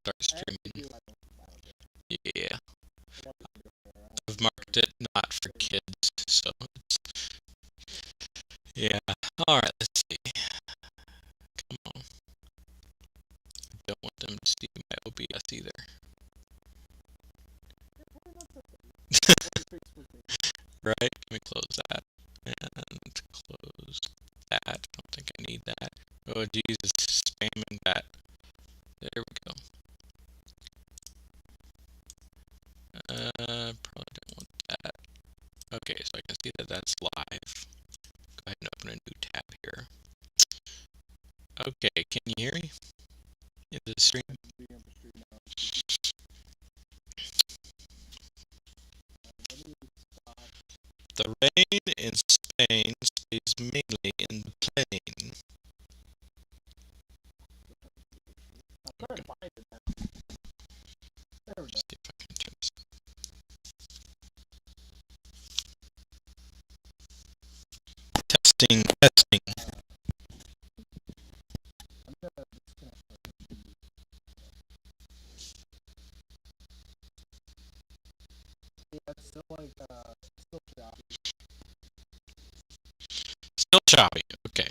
start streaming. Yeah, I got the video there. I've marked it not for kids, so it's, yeah. All right, let's see. Come on. Don't want them to see my OBS either. Right? Let me close that and close that. I don't think I need that. Oh, Jesus, spamming that. There we go. Probably don't want that. Okay, so I can see that that's live. Go ahead and open a new tab here. Okay, can you hear me in the stream? The rain in Spain stays mainly in the plain. I'm trying to find it now. There we go. See if I can turn this. Testing, testing. I'm gonna disconnect it. Yeah, it's still like still choppy. Still choppy. Okay.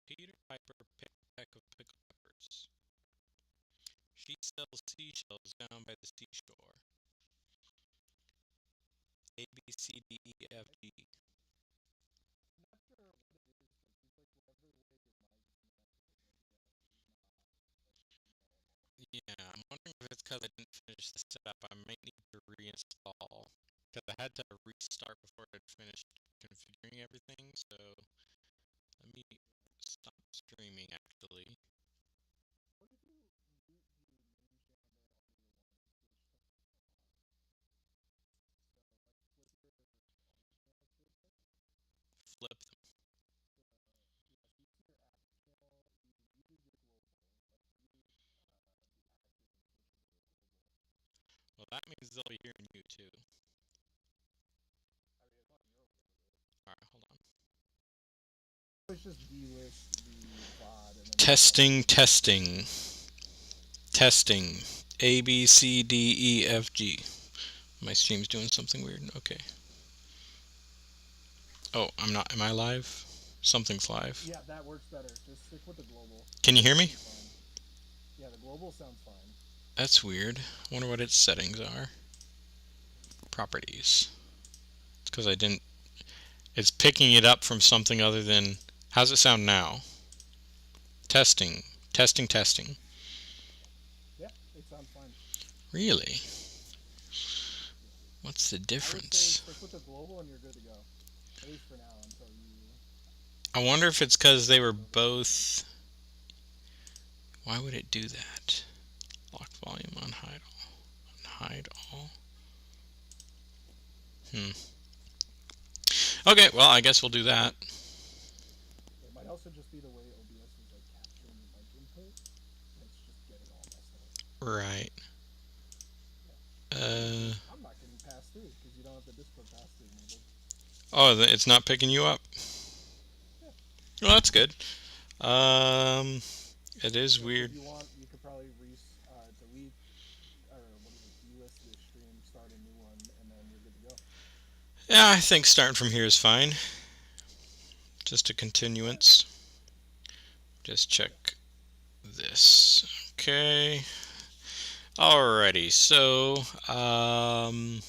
Peter Piper picked a peck of pickled peppers. She sells seashells down by the seashore. A, B, C, D, E, F, G. I'm not sure what it is, but it's like whatever way your mic is Yeah, I'm wondering if it's because I didn't finish the setup. I might need to reinstall. Because I had to restart before I'd finished configuring everything, so let me stop streaming actually. What did you do the main channel there on your one? So like flip your audio channels real quick. Flip them. Yeah, so you see your active channel, you muted your global, like mute the active and switch to the global. Well, that means they'll be hearing you too. I mean, as long as you're okay with it. Alright, hold on. Let's just delist the VOD and then Testing, testing. Testing. A, B, C, D, E, F, G. My stream's doing something weird. Okay. Oh, I'm not. Am I live? Something's live. yeah, that works better. Just stick with the global. Can you hear me? Fine. Yeah, the global sounds fine. That's weird. I wonder what its settings are. Properties. It's because I didn't. It's picking it up from something other than. How's it sound now? Testing. Testing, testing. Yeah, it sounds fine. Really? Yeah. What's the I would say difference? stick with the global and you're good to go. At least for now until you. I wonder if it's because they were both. Why would it do that? Lock volume on hide all. Hide all. Okay, well, I guess we'll do that. It might also just be the way OBS is like capturing your mic input, and it's just getting all messed up. Right. I'm not getting passed through because you don't have the Discord pass through enabled. Oh, it's not picking you up? Yeah. Well, that's good. It is So weird. if you want, you could probably delete or what is it, delist this stream, start a new one, and then you're good to go. Yeah, I think starting from here is fine. Just a continuance. Just check this. Okay. Alrighty, so, Let me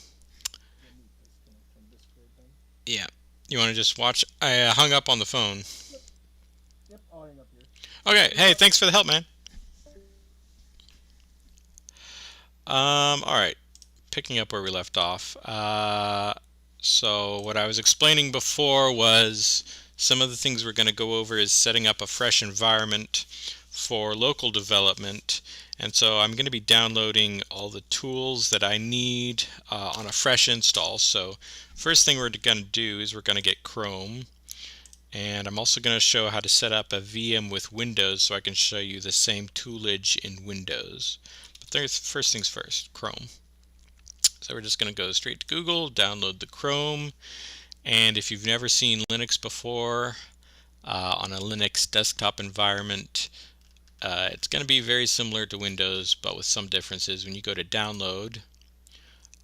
disconnect from Discord then. yeah. You want to just watch? I hung up on the phone. Yep, I'll hang up here. Okay, hey, thanks for the help, man. Alright. Picking up where we left off. So what I was explaining before was some of the things we're going to go over is setting up a fresh environment for local development. And so I'm going to be downloading all the tools that I need on a fresh install. So first thing we're going to do is we're going to get Chrome. And I'm also going to show how to set up a VM with Windows so I can show you the same toolage in Windows. But first things first, Chrome. So we're just going to go straight to Google, download the Chrome, And if you've never seen Linux before, on a Linux desktop environment, it's going to be very similar to Windows, but with some differences. When you go to download,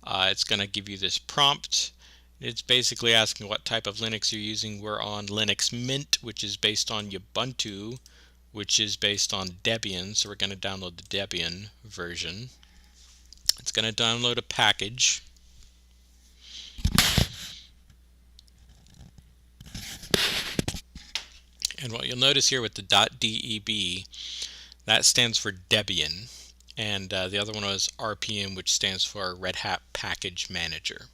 it's going to give you this prompt. It's basically asking what type of Linux you're using. We're on Linux Mint, which is based on Ubuntu, which is based on Debian. So we're going to download the Debian version. It's going to download a package. And what you'll notice here with the .deb, that stands for Debian. And the other one was RPM, which stands for Red Hat Package Manager.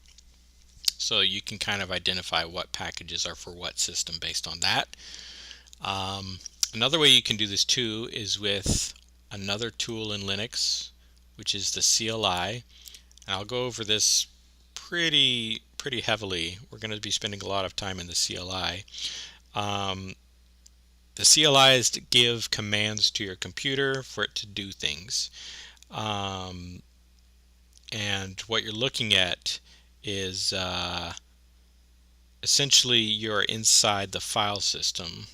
So you can kind of identify what packages are for what system based on that. Another way you can do this too is with another tool in Linux, which is the CLI. And I'll go over this pretty heavily. We're going to be spending a lot of time in the CLI. The CLI is to give commands to your computer for it to do things. And what you're looking at is essentially you're inside the file system,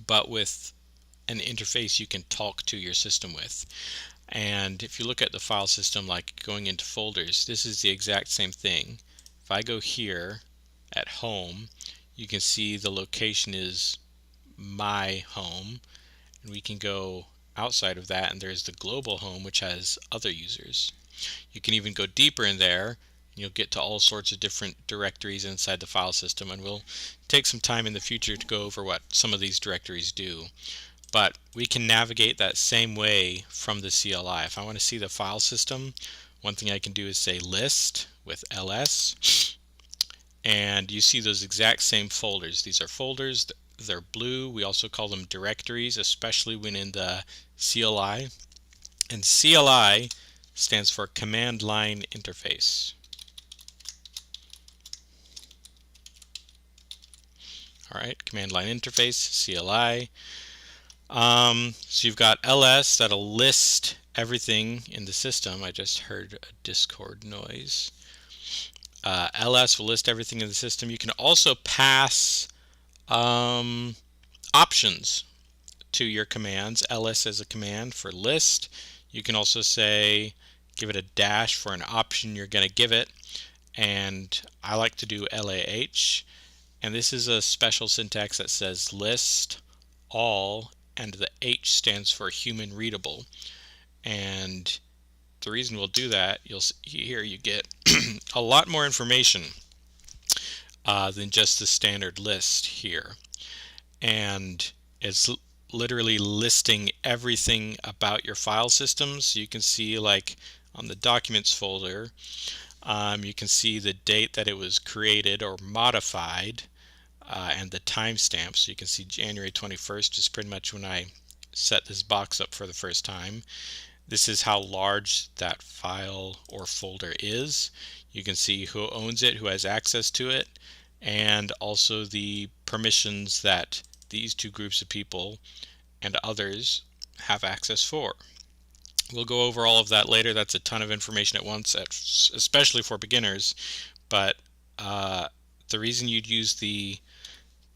but with an interface you can talk to your system with. And if you look at the file system, like going into folders, this is the exact same thing. If I go here at home, you can see the location is my home, and we can go outside of that and there's the global home, which has other users. You can even go deeper in there, and you'll get to all sorts of different directories inside the file system, and we'll take some time in the future to go over what some of these directories do. But we can navigate that same way from the CLI. If I want to see the file system, one thing I can do is say list with ls, and you see those exact same folders. These are folders, they're blue. We also call them directories, especially when in the CLI. And CLI stands for Command Line Interface. All right, Command Line Interface, CLI. So you've got ls that'll list everything in the system. I just heard a Discord noise. Ls will list everything in the system. You can also pass options to your commands. Ls is a command for list. You can also say, give it a dash for an option you're going to give it. And I like to do LAH. And this is a special syntax that says list all, and the H stands for human readable. And the reason we'll do that, you'll see here you get a lot more information than just the standard list here. And it's literally listing everything about your file systems. So you can see, like on the documents folder, you can see the date that it was created or modified, and the timestamp. So you can see January 21st is pretty much when I set this box up for the first time. This is how large that file or folder is. You can see who owns it, who has access to it, and also the permissions that these two groups of people and others have access for. We'll go over all of that later. That's a ton of information at once, especially for beginners. But the reason you'd use the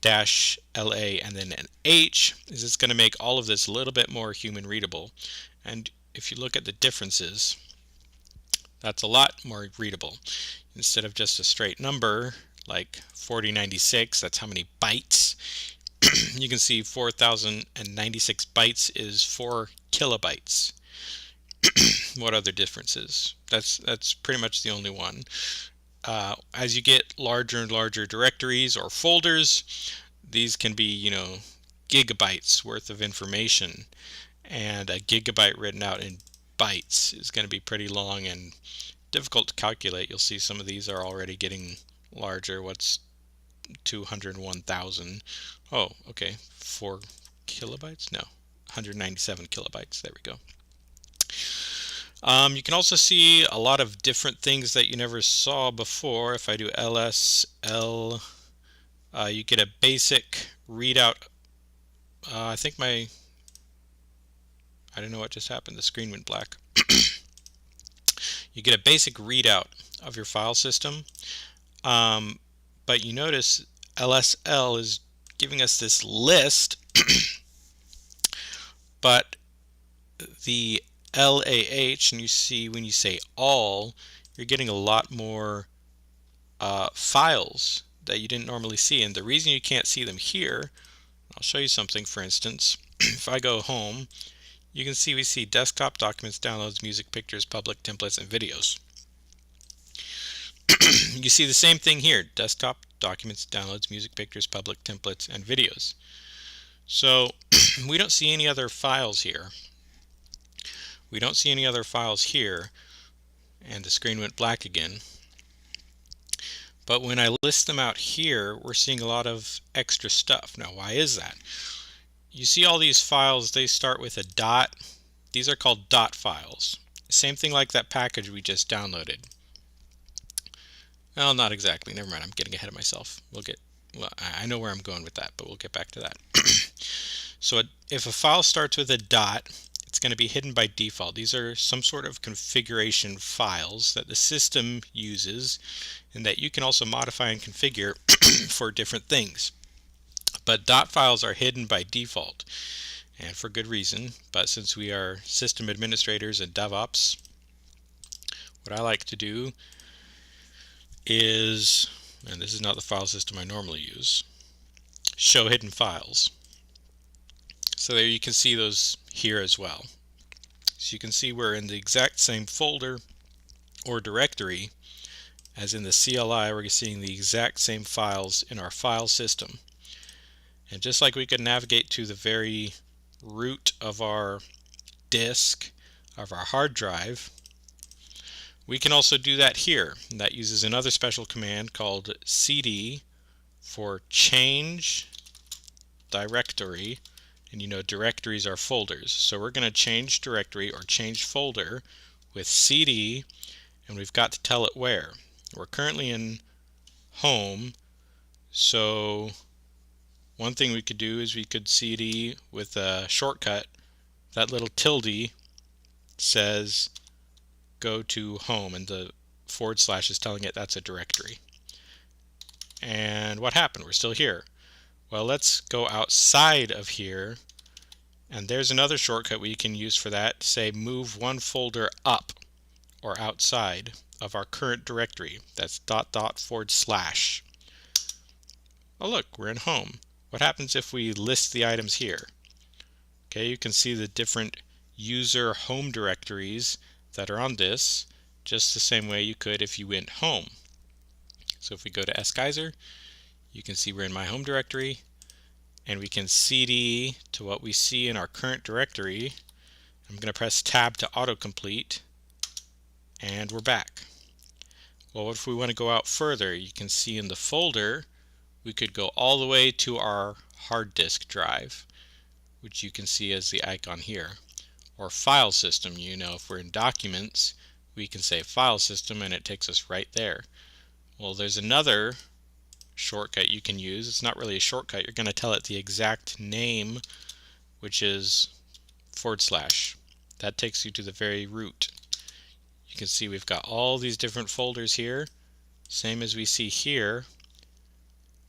dash LA and then an H is it's going to make all of this a little bit more human readable. And if you look at the differences, that's a lot more readable. Instead of just a straight number like 4096, that's how many bytes. You can see 4096 bytes is 4 kilobytes. What other differences? That's pretty much the only one. As you get larger and larger directories or folders, these can be, gigabytes worth of information. And a gigabyte written out in bytes is going to be pretty long and difficult to calculate. You'll see some of these are already getting larger. What's 201,000? Oh, okay, 4 kilobytes? No, 197 kilobytes. There we go. You can also see a lot of different things that you never saw before. If I do LSL, you get a basic readout. I don't know what just happened. The screen went black. You get a basic readout of your file system. But you notice LSL is giving us this list, but the LAH, and you see when you say all, you're getting a lot more files that you didn't normally see. And the reason you can't see them here, I'll show you something. For instance, if I go home, you can see we see desktop, documents, downloads, music, pictures, public, templates, and videos. You see the same thing here: desktop, documents, downloads, music, pictures, public, templates, and videos. So we don't see any other files here. We don't see any other files here, and the screen went black again. But when I list them out here, we're seeing a lot of extra stuff. Now, why is that? You see all these files, they start with a dot. These are called dot files. Same thing like that package we just downloaded. Well, not exactly. Never mind. I'm getting ahead of myself. Well, I know where I'm going with that, but we'll get back to that. So if a file starts with a dot, it's going to be hidden by default. These are some sort of configuration files that the system uses and that you can also modify and configure for different things. But dot files are hidden by default, and for good reason. But since we are system administrators and DevOps, what I like to do is, and this is not the file system I normally use, show hidden files. So there you can see those here as well. So you can see we're in the exact same folder or directory as in the CLI. We're seeing the exact same files in our file system. And just like we could navigate to the very root of our disk, of our hard drive, we can also do that here. And that uses another special command called cd for change directory. And you know directories are folders. So we're going to change directory or change folder with cd, and we've got to tell it where. We're currently in home, so one thing we could do is we could cd with a shortcut. That little tilde says go to home, and the / is telling it that's a directory. And what happened? We're still here. Well, let's go outside of here, and there's another shortcut we can use for that. Say move one folder up or outside of our current directory. That's .. /. Oh look, we're in home. What happens if we list the items here? Okay, you can see the different user home directories that are on this, just the same way you could if you went home. So if we go to s-kiser, you can see we're in my home directory, and we can cd to what we see in our current directory. I'm going to press tab to autocomplete, and we're back. Well, if we want to go out further, you can see in the folder we could go all the way to our hard disk drive, which you can see as the icon here, or file system. You know, if we're in documents, we can say file system and it takes us right there. Well, there's another shortcut you can use. It's not really a shortcut. You're going to tell it the exact name, which is / that takes you to the very root. You can see we've got all these different folders here, same as we see here,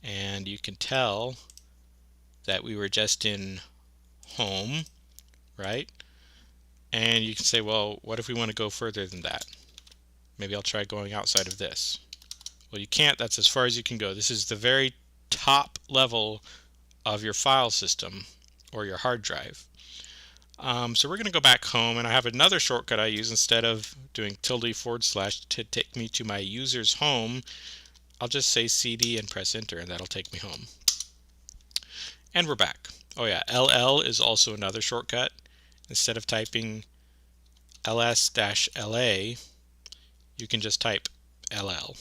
and you can tell that we were just in home, right? And you can say, well, what if we want to go further than that? Maybe I'll try going outside of this. Well, you can't. That's as far as you can go. This is the very top level of your file system or your hard drive. So we're going to go back home, and I have another shortcut I use. Instead of doing tilde / to take me to my user's home, I'll just say cd and press enter, and that'll take me home. And we're back. Oh yeah, LL is also another shortcut. Instead of typing ls-la, you can just type LL.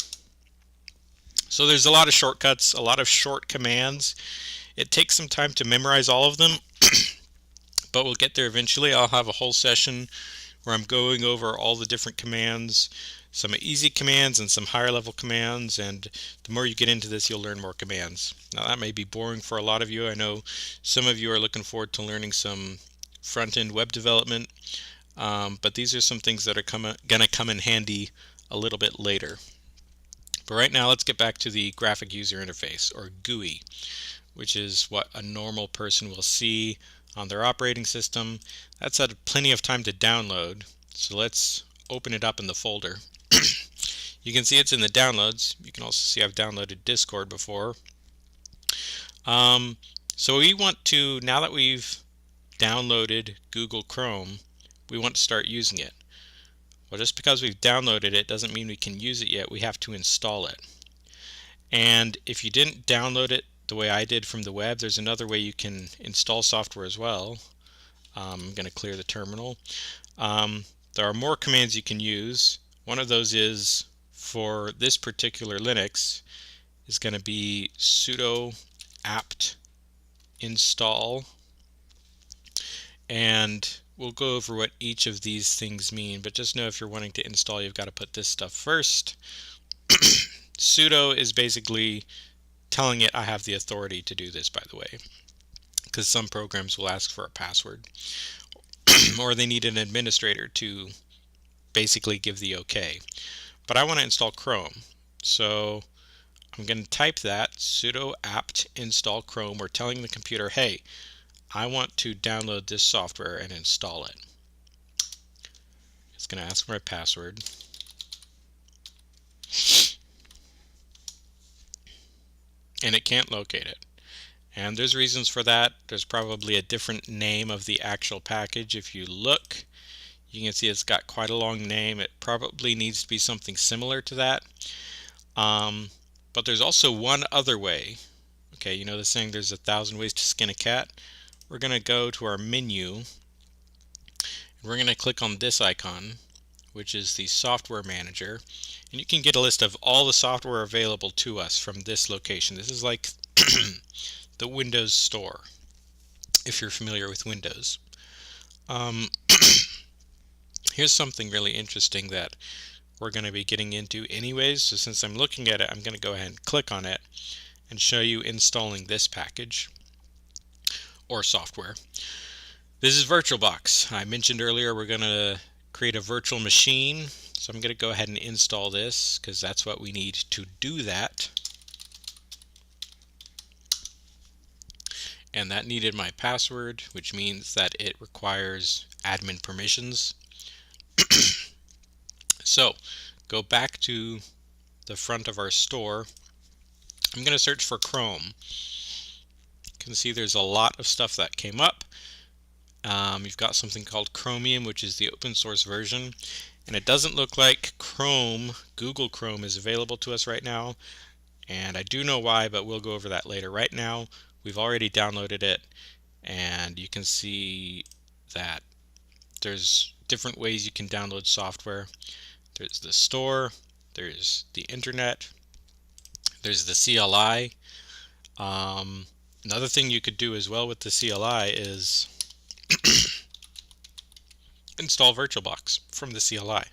So there's a lot of shortcuts, a lot of short commands. It takes some time to memorize all of them, but we'll get there eventually. I'll have a whole session where I'm going over all the different commands, some easy commands and some higher level commands, and the more you get into this, you'll learn more commands. Now that may be boring for a lot of you. I know some of you are looking forward to learning some front-end web development, but these are some things that are gonna come in handy a little bit later. But right now, let's get back to the graphic user interface, or GUI, which is what a normal person will see on their operating system. That's had plenty of time to download, so let's open it up in the folder. You can see it's in the downloads. You can also see I've downloaded Discord before. Um, so we want to, now that we've downloaded Google Chrome, we want to start using it. Well, just because we've downloaded it doesn't mean we can use it yet. We have to install it. And if you didn't download it the way I did from the web, there's another way you can install software as well. I'm going to clear the terminal. There are more commands you can use. One of those is, for this particular Linux, is going to be sudo apt install, and we'll go over what each of these things mean, but just know if you're wanting to install, you've got to put this stuff first. Sudo is basically telling it I have the authority to do this, by the way, because some programs will ask for a password or they need an administrator to basically give the okay. But I want to install Chrome, so I'm going to type that sudo apt install Chrome. We're telling the computer, hey, I want to download this software and install it. It's going to ask for my password. And it can't locate it. And there's reasons for that. There's probably a different name of the actual package. If you look, you can see it's got quite a long name. It probably needs to be something similar to that. But there's also one other way. Okay, you know the saying, there's 1,000 ways to skin a cat? We're going to go to our menu, and we're going to click on this icon, which is the software manager. And you can get a list of all the software available to us from this location. This is like the Windows Store, if you're familiar with Windows. Here's something really interesting that we're going to be getting into anyways. So since I'm looking at it, I'm going to go ahead and click on it and show you installing this package or software. This is VirtualBox. I mentioned earlier we're going to create a virtual machine. So I'm going to go ahead and install this because that's what we need to do that. And that needed my password, which means that it requires admin permissions. So go back to the front of our store. I'm going to search for Chrome. You can see there's a lot of stuff that came up. You've got something called Chromium, which is the open source version. And it doesn't look like Chrome, Google Chrome, is available to us right now. And I do know why, but we'll go over that later. Right now, we've already downloaded it, and you can see that there's different ways you can download software. There's the store, there's the internet, there's the CLI. Another thing you could do as well with the CLI is install VirtualBox from the CLI.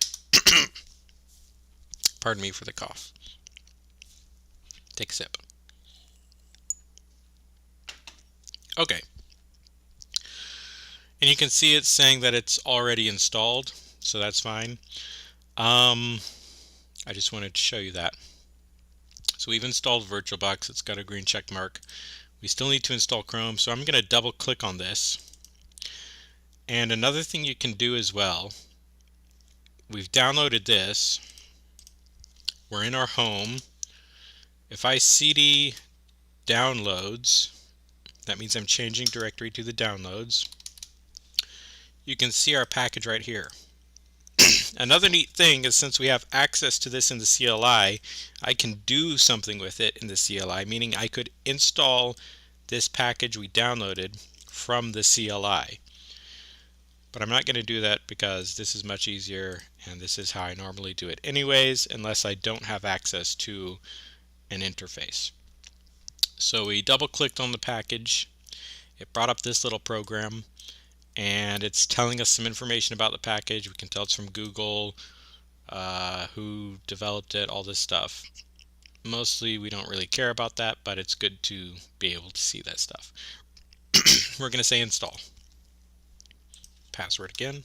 Pardon me for the cough. Take a sip. Okay. And you can see it's saying that it's already installed, so that's fine. I just wanted to show you that. So we've installed VirtualBox. It's got a green check mark. We still need to install Chrome, so I'm going to double click on this. And another thing you can do as well, we've downloaded this. We're in our home. If I cd downloads, that means I'm changing directory to the downloads. You can see our package right here. Another neat thing is, since we have access to this in the CLI, I can do something with it in the CLI, meaning I could install this package we downloaded from the CLI. But I'm not going to do that because this is much easier, and this is how I normally do it anyways, unless I don't have access to an interface. So we double clicked on the package. It brought up this little program, and it's telling us some information about the package. We can tell it's from Google, who developed it, all this stuff. Mostly we don't really care about that, but it's good to be able to see that stuff. We're going to say install. Password again.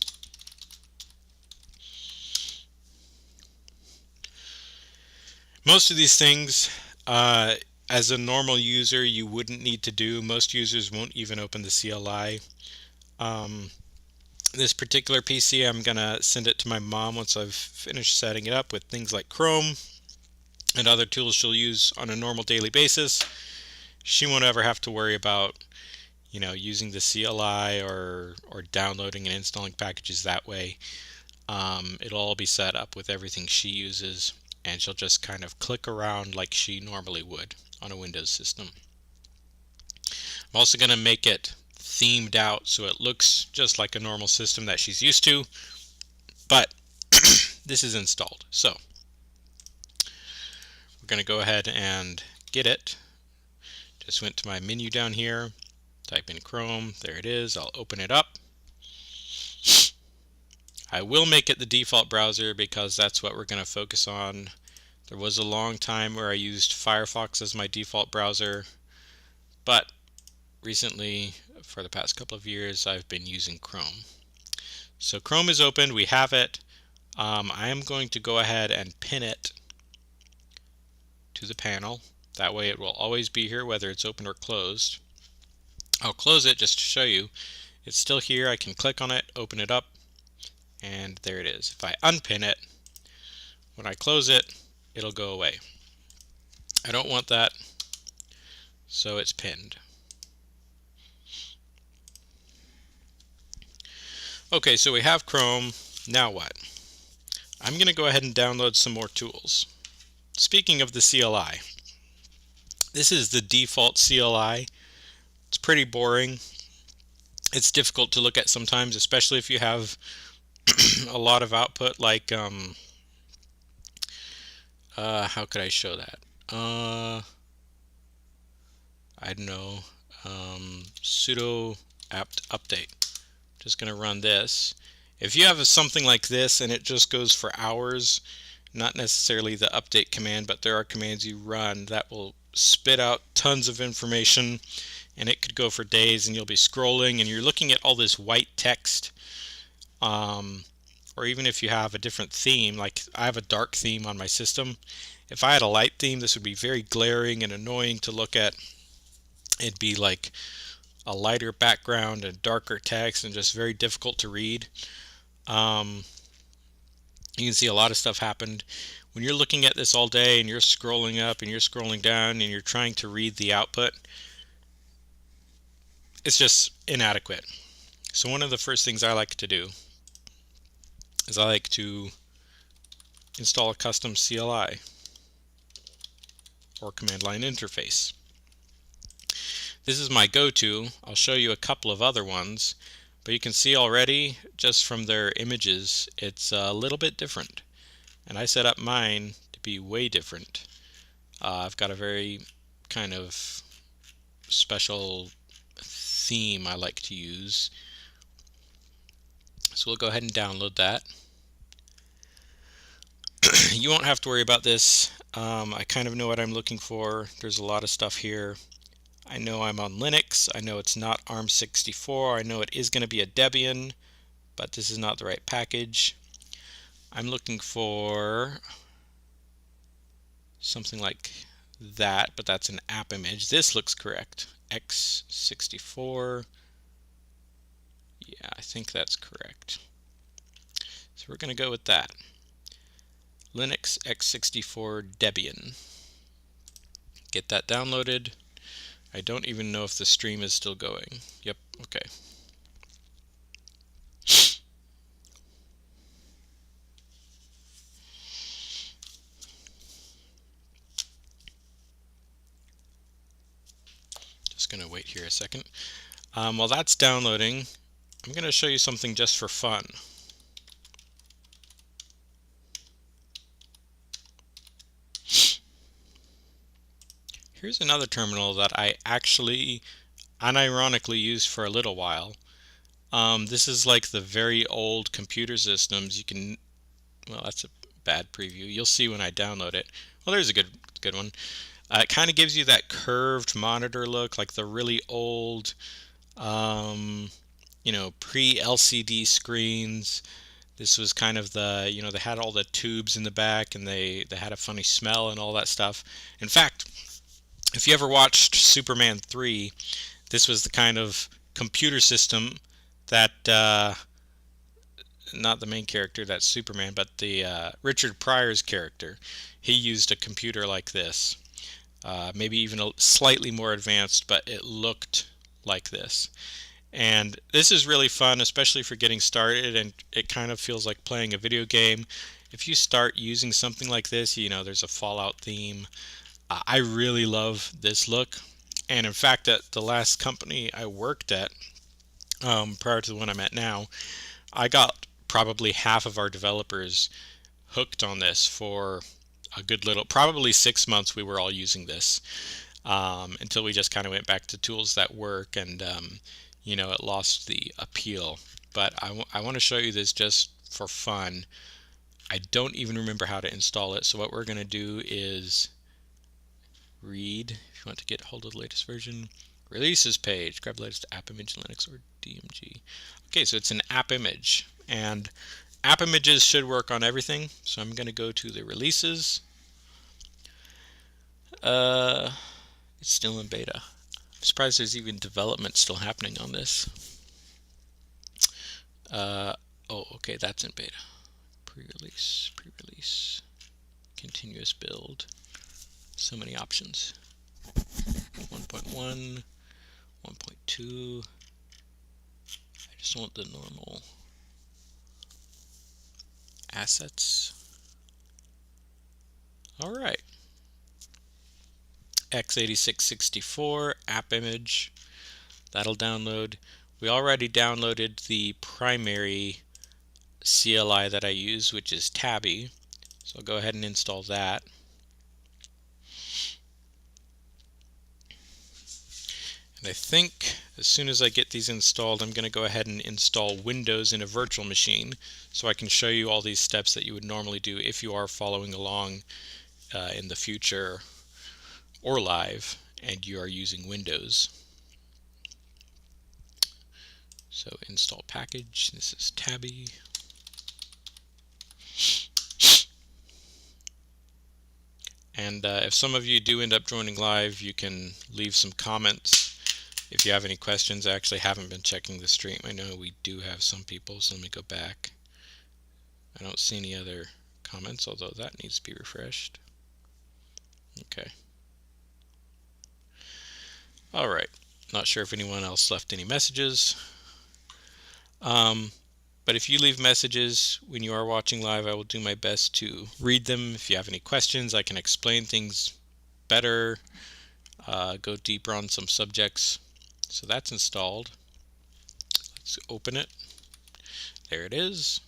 Most of these things, uh, as a normal user, you wouldn't need to do. Most users won't even open the CLI. Um, this particular PC, I'm gonna send it to my mom once I've finished setting it up with things like Chrome and other tools she'll use on a normal daily basis. She won't ever have to worry about, using the CLI or downloading and installing packages that way. It'll all be set up with everything she uses, and she'll just kind of click around like she normally would on a Windows system. I'm also going to make it themed out so it looks just like a normal system that she's used to, but this is installed. So we're going to go ahead and get it. Just went to my menu down here, type in Chrome, there it is. I'll open it up. I will make it the default browser because that's what we're going to focus on. There was a long time where I used Firefox as my default browser, but recently, for the past couple of years, I've been using Chrome. So Chrome is opened, we have it. I am going to go ahead and pin it to the panel. That way it will always be here whether it's open or closed. I'll close it just to show you. It's still here. I can click on it, open it up, and there it is. If I unpin it, when I close it, it'll go away. I don't want that, so it's pinned. Okay, so we have Chrome. Now what? I'm going to go ahead and download some more tools. Speaking of the CLI, this is the default CLI. It's pretty boring. It's difficult to look at sometimes, especially if you have a lot of output like, how could I show that? I don't know, sudo apt update. Just going to run this. If you have something like this and it just goes for hours, not necessarily the update command, but there are commands you run that will spit out tons of information, and it could go for days, and you'll be scrolling and you're looking at all this white text. Or even if you have a different theme, like I have a dark theme on my system. If I had a light theme, this would be very glaring and annoying to look at. It'd be like a lighter background and darker text and just very difficult to read. Um, you can see a lot of stuff happened. When you're looking at this all day and you're scrolling up and you're scrolling down and you're trying to read the output, it's just inadequate. So one of the first things I like to do is I like to install a custom CLI or command line interface. This is my go-to. I'll show you a couple of other ones, but you can see already just from their images it's a little bit different, and I set up mine to be way different. I've got a very kind of special theme I like to use, so we'll go ahead and download that. You won't have to worry about this. I kind of know what I'm looking for. There's a lot of stuff here. I know I'm on Linux. I know it's not ARM64. I know it is going to be a Debian, but this is not the right package. I'm looking for something like that, but that's an app image. This looks correct. x64. Yeah, I think that's correct. So we're going to go with that. Linux x64 Debian. Get that downloaded. I don't even know if the stream is still going. Yep, okay. Just going to wait here a second. While that's downloading, I'm going to show you something just for fun. Here's another terminal that I actually unironically used for a little while. This is like the very old computer systems. You can, well, that's a bad preview. You'll see when I download it. Well, there's a good one. It kind of gives you that curved monitor look, like the really old, pre-LCD screens This was kind of the, they had all the tubes in the back, and they had a funny smell and all that stuff. In fact, if you ever watched Superman 3, this was the kind of computer system that, not the main character, that's Superman, but the Richard Pryor's character, he used a computer like this. Maybe even a slightly more advanced, but it looked like this. And this is really fun, especially for getting started, and it kind of feels like playing a video game. If you start using something like this, there's a Fallout theme. I really love this look. And in fact, at the last company I worked at, prior to the one I'm at now, I got probably half of our developers hooked on this for a good little, probably 6 months we were all using this, until we just kind of went back to tools that work, and it lost the appeal. But I want to show you this just for fun. I don't even remember how to install it, so what we're going to do is read. If you want to get hold of the latest version, releases page, grab the latest app image, Linux or DMG. Okay, so it's an app image, and app images should work on everything. So I'm going to go to the releases. It's still in beta. I'm surprised there's even development still happening on this. Uh, oh, okay, that's in beta. Pre-release, continuous build. So many options. 1.1, 1.2. I just want the normal assets. All right. x86-64 app image. That'll download. We already downloaded the primary CLI that I use, which is Tabby. So I'll go ahead and install that. And I think as soon as I get these installed, I'm going to go ahead and install Windows in a virtual machine, so I can show you all these steps that you would normally do if you are following along in the future or live and you are using Windows. So install package. This is Tabby. And if some of you do end up joining live, you can leave some comments if you have any questions. I actually haven't been checking the stream. I know we do have some people, so let me go back. I don't see any other comments, although that needs to be refreshed. Okay. All right. Not sure if anyone else left any messages. But if you leave messages when you are watching live, I will do my best to read them. If you have any questions, I can explain things better, go deeper on some subjects. So that's installed. Let's open it. There it is.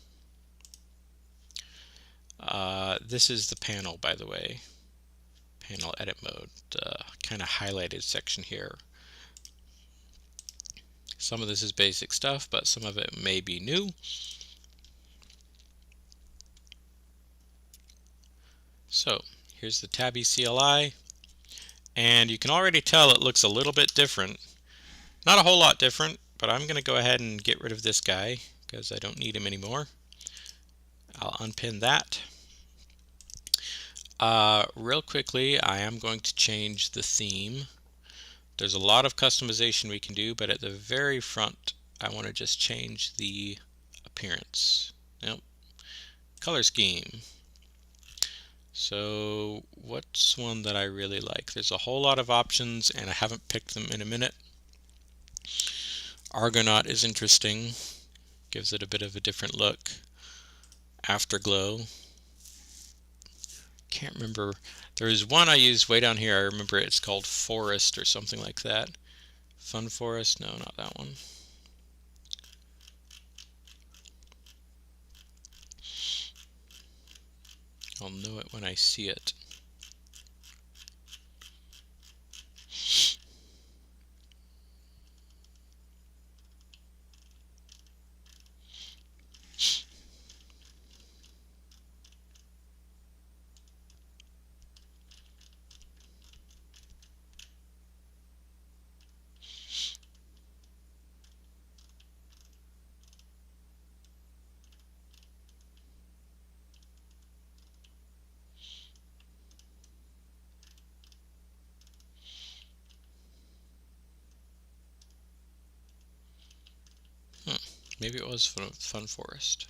This is the panel, by the way. Panel edit mode, kind of highlighted section here. Some of this is basic stuff, but some of it may be new. So here's the Tabby CLI, and you can already tell it looks a little bit different. Not a whole lot different, but I'm going to go ahead and get rid of this guy because I don't need him anymore. I'll unpin that. Real quickly, I am going to change the theme. There's a lot of customization we can do, but at the very front, I want to just change the appearance. Nope. Color scheme. So what's one that I really like? There's a whole lot of options, and I haven't picked them in a minute. Argonaut is interesting. Gives it a bit of a different look. Afterglow. Can't remember. There is one I used way down here. I remember it's called Forest or something like that. Fun Forest? No, not that one. I'll know it when I see it. Maybe it was Fun Forest.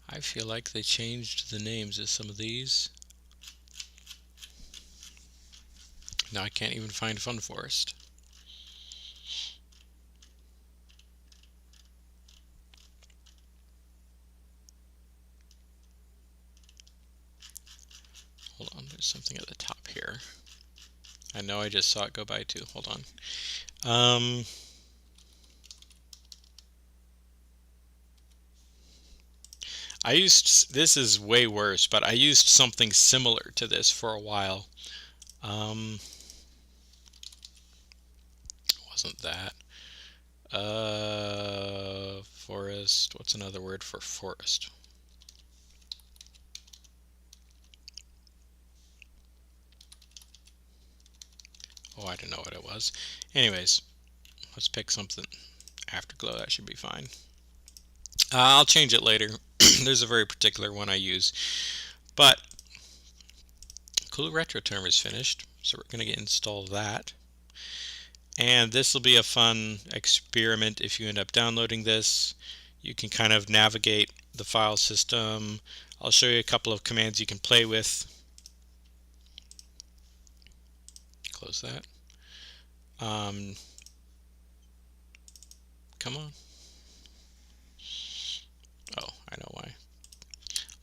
I feel like they changed the names of some of these. Now I can't even find Fun Forest. Hold on, there's something at the top here. I know I just saw it go by too. Hold on. This is way worse, but I used something similar to this for a while. Wasn't that? Forest. What's another word for forest? Oh, I don't know what it was. Anyways, let's pick something. Afterglow, that should be fine. I'll change it later. There's a very particular one I use. But Cool Retro Term is finished, so we're going to install that. And this will be a fun experiment if you end up downloading this. You can kind of navigate the file system. I'll show you a couple of commands you can play with. Close that. Come on. Oh, I know why.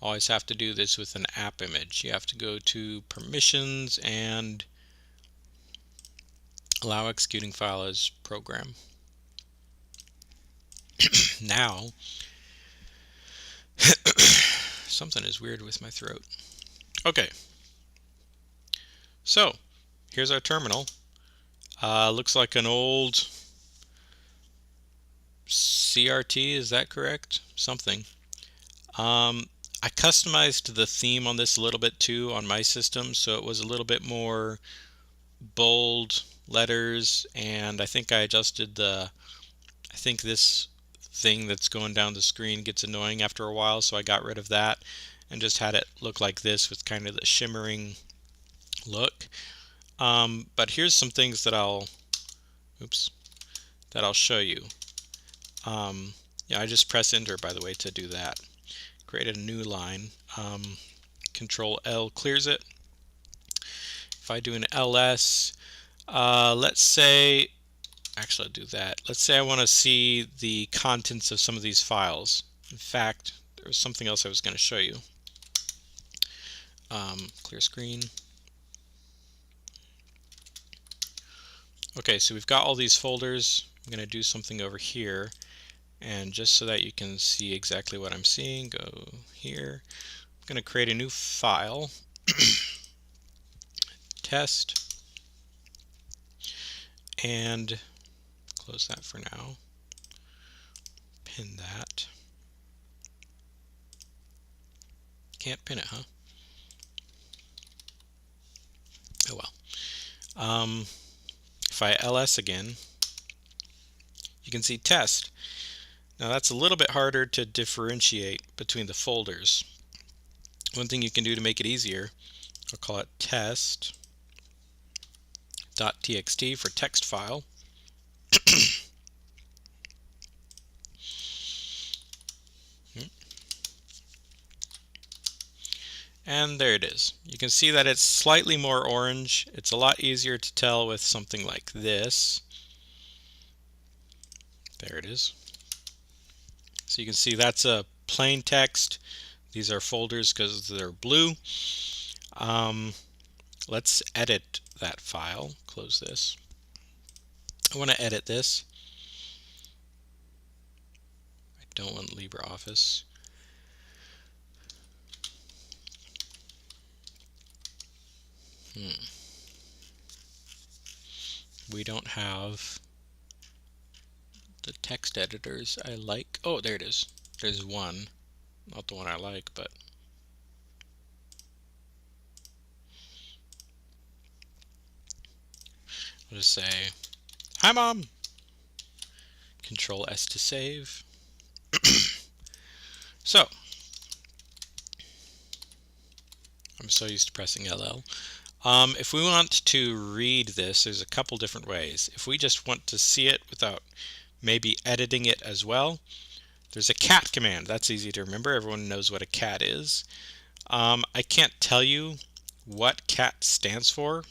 Always have to do this with an app image. You have to go to permissions and allow executing file as program. Now, something is weird with my throat. Okay, so here's our terminal. Looks like an old CRT, is that correct? Something. I customized the theme on this a little bit too on my system, so it was a little bit more bold letters, and I think I adjusted I think this thing that's going down the screen gets annoying after a while, so I got rid of that and just had it look like this with kind of the shimmering look. But here's some things that I'll show you. Yeah, I just press enter, by the way, to do that. Create a new line. Control L clears it. If I do an ls, let's say, actually I'll do that. Let's say I want to see the contents of some of these files. In fact, there was something else I was going to show you. Clear screen. Okay, so we've got all these folders. I'm going to do something over here, and just so that you can see exactly what I'm seeing, go here. I'm going to create a new file. Test, and close that for now. Pin that. Can't pin it, huh? Oh well. If I ls again, you can see test. Now that's a little bit harder to differentiate between the folders. One thing you can do to make it easier, I'll call it test.txt for text file. And there it is. You can see that it's slightly more orange. It's a lot easier to tell with something like this. There it is. So you can see that's a plain text. These are folders because they're blue. Let's edit that file. Close this. I want to edit this. I don't want LibreOffice. We don't have the text editors I like. Oh, there it is. There's one. Not the one I like, but I'll just say, "Hi, Mom." Control S to save. So, I'm so used to pressing LL. If we want to read this, there's a couple different ways. If we just want to see it without maybe editing it as well, there's a cat command. That's easy to remember. Everyone knows what a cat is. I can't tell you what cat stands for.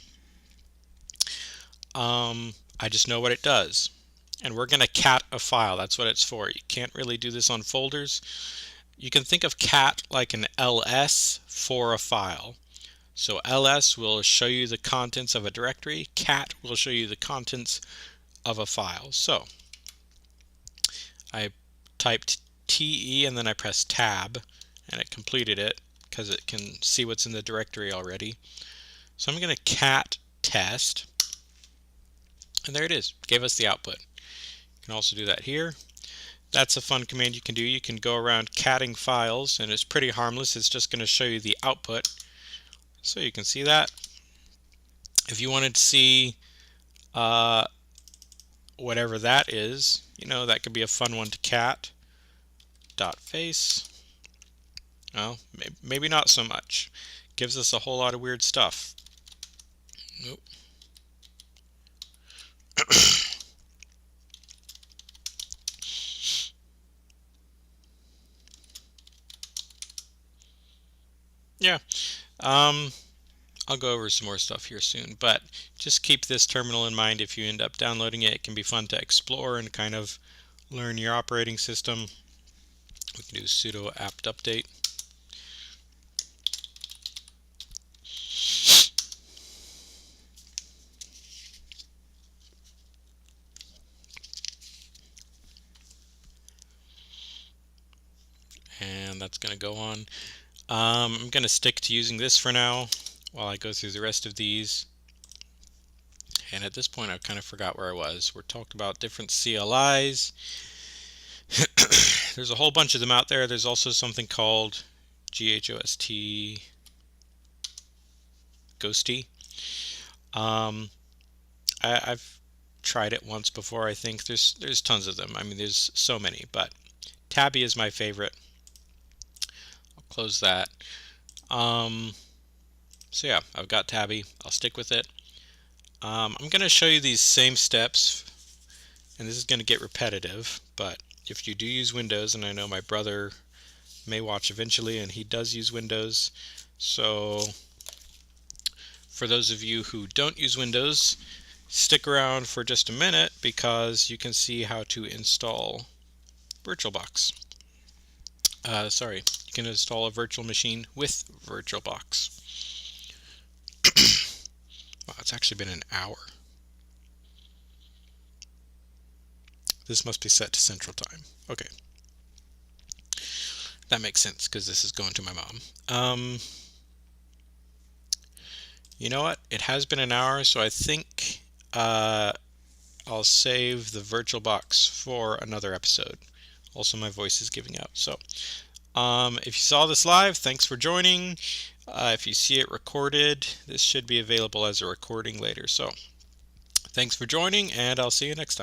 I just know what it does. And we're going to cat a file. That's what it's for. You can't really do this on folders. You can think of cat like an ls for a file. So ls will show you the contents of a directory. Cat will show you the contents of a file. So I typed te and then I pressed tab and it completed it because it can see what's in the directory already. So I'm going to cat test, and there it is. It gave us the output. You can also do that here. That's a fun command you can do. You can go around catting files, and it's pretty harmless. It's just going to show you the output. So you can see that. If you wanted to see whatever that is, that could be a fun one to cat. Dot face. Well, maybe not so much. Gives us a whole lot of weird stuff. Nope. Yeah. I'll go over some more stuff here soon, but just keep this terminal in mind if you end up downloading it. It can be fun to explore and kind of learn your operating system. We can do sudo apt update. And that's going to go on. I'm going to stick to using this for now while I go through the rest of these. And at this point, I kind of forgot where I was. We're talking about different CLIs. There's a whole bunch of them out there. There's also something called GHOST Ghosty. I've tried it once before. I think there's tons of them. I mean, there's so many, but Tabby is my favorite. I'll close that. So yeah, I've got Tabby. I'll stick with it. I'm going to show you these same steps, and this is going to get repetitive, but if you do use Windows, and I know my brother may watch eventually, and he does use Windows, so for those of you who don't use Windows, stick around for just a minute because you can see how to install VirtualBox. You can install a virtual machine with VirtualBox. Wow, it's actually been an hour. This must be set to Central Time. Okay. That makes sense because this is going to my mom. You know what? It has been an hour, so I think I'll save the VirtualBox for another episode. Also, my voice is giving out. So, if you saw this live, thanks for joining. If you see it recorded, this should be available as a recording later. So, thanks for joining, and I'll see you next time.